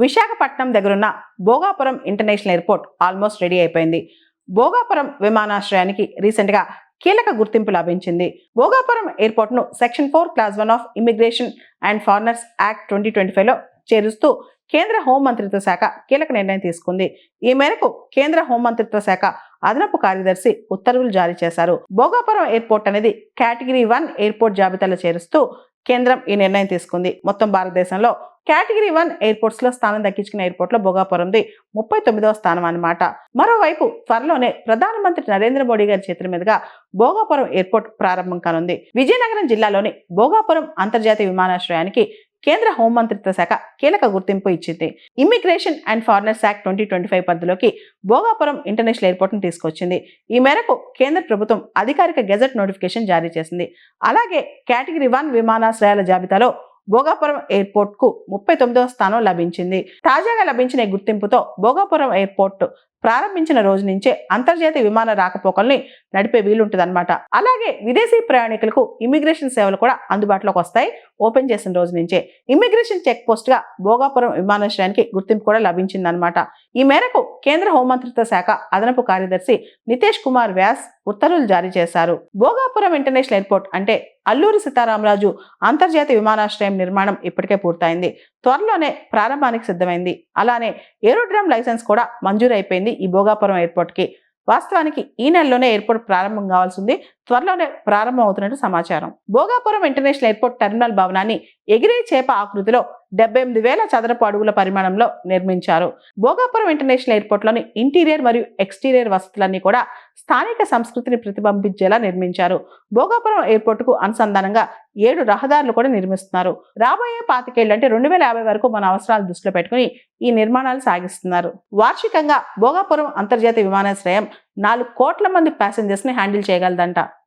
విశాఖపట్నం దగ్గరున్న Bhogapuram international airport almost ready అయిపోయింది. భోగాపురం విమానాశ్రయానికి రీసెంట్ గా కీలక గుర్తింపు లభించింది. భోగాపురం ఎయిర్పోర్ట్ ను section 4 class 1 of immigration and foreigners act 2025 లో చేరుస్తూ కేంద్ర హోం మంత్రిత్వ శాఖ కీలక నిర్ణయం తీసుకుంది. ఈ మేరకు కేంద్ర హోం మంత్రిత్వ శాఖ అదనపు కార్యదర్శి ఉత్తర్వులు జారీ చేశారు. భోగాపురం ఎయిర్పోర్ట్ అనేది కేటగిరీ 1 ఎయిర్పోర్ట్ జాబితాలో చేరుస్తూ కేంద్రం ఈ నిర్ణయం తీసుకుంది. మొత్తం భారతదేశంలో కేటగిరీ 1 ఎయిర్పోర్ట్స్ లో స్థానం దక్కించుకున్న ఎయిర్పోర్ట్ లో భోగాపురంది 39వ స్థానం అన్నమాట. మరోవైపు త్వరలోనే ప్రధానమంత్రి నరేంద్ర మోడీ గారి చేతుల మీదుగా భోగాపురం ఎయిర్పోర్ట్ ప్రారంభం కానుంది. విజయనగరం జిల్లాలోని భోగాపురం అంతర్జాతీయ విమానాశ్రయానికి కేంద్ర హోంమంత్రిత్వ శాఖ కీలక గుర్తింపు ఇచ్చింది. ఇమ్మిగ్రేషన్ అండ్ ఫారినర్స్ యాక్ట్ 2025 పరిధిలోకి భోగాపురం ఇంటర్నేషనల్ ఎయిర్పోర్ట్ ను తీసుకొచ్చింది. ఈ మేరకు కేంద్ర ప్రభుత్వం అధికారిక గెజెట్ నోటిఫికేషన్ జారీ చేసింది. అలాగే కేటగిరీ 1 విమానాశ్రయాల జాబితాలో భోగాపురం ఎయిర్పోర్ట్ కు 39వ స్థానం లభించింది. తాజాగా లభించిన ఈ గుర్తింపుతో భోగాపురం ఎయిర్పోర్ట్ ప్రారంభించిన రోజు నుంచే అంతర్జాతీయ విమాన రాకపోకల్ని నడిపే వీలుంటుందన్నమాట. అలాగే విదేశీ ప్రయాణికులకు ఇమిగ్రేషన్ సేవలు కూడా అందుబాటులోకి వస్తాయి. ఓపెన్ చేసిన రోజు నుంచే ఇమిగ్రేషన్ చెక్ పోస్ట్ గా భోగాపురం విమానాశ్రయానికి గుర్తింపు కూడా లభించిందన్నమాట. ఈ మేరకు కేంద్ర హోంమంత్రిత్వ శాఖ అదనపు కార్యదర్శి నితేష్ కుమార్ వ్యాస్ ఉత్తర్వులు జారీ చేశారు. భోగాపురం ఇంటర్నేషనల్ ఎయిర్పోర్ట్ అంటే అల్లూరి సీతారామరాజు అంతర్జాతీయ విమానాశ్రయం నిర్మాణం ఇప్పటికే పూర్తయింది. త్వరలోనే ప్రారంభానికి సిద్ధమైంది. అలానే ఏరోడ్రమ్ లైసెన్స్ కూడా మంజూరైపోయింది ఈ భోగాపురం ఎయిర్పోర్ట్ కి. వాస్తవానికి ఈ నెలలోనే ఎయిర్పోర్ట్ ప్రారంభం కావాల్సింది. త్వరలోనే ప్రారంభం అవుతున్నట్టు సమాచారం. భోగాపురం ఇంటర్నేషనల్ ఎయిర్పోర్ట్ టెర్మినల్ భవనాన్ని ఎగిరే చేప ఆకృతిలో 78,000 చదరపు అడుగుల పరిమాణంలో నిర్మించారు. భోగాపురం ఇంటర్నేషనల్ ఎయిర్పోర్ట్ లోని ఇంటీరియర్ మరియు ఎక్స్టీరియర్ వసతులన్నీ కూడా స్థానిక సంస్కృతిని ప్రతిబింబించేలా నిర్మించారు. భోగాపురం ఎయిర్పోర్ట్ కు అనుసంధానంగా 7 రహదారులు కూడా నిర్మిస్తున్నారు. రాబోయే 25 ఏళ్ళు అంటే 2050 వరకు మన అవసరాలు దృష్టిలో పెట్టుకుని ఈ నిర్మాణాలు సాగిస్తున్నారు. వార్షికంగా భోగాపురం అంతర్జాతీయ విమానాశ్రయం 4 కోట్ల మంది ప్యాసింజర్స్ ని హ్యాండిల్ చేయగలదంట.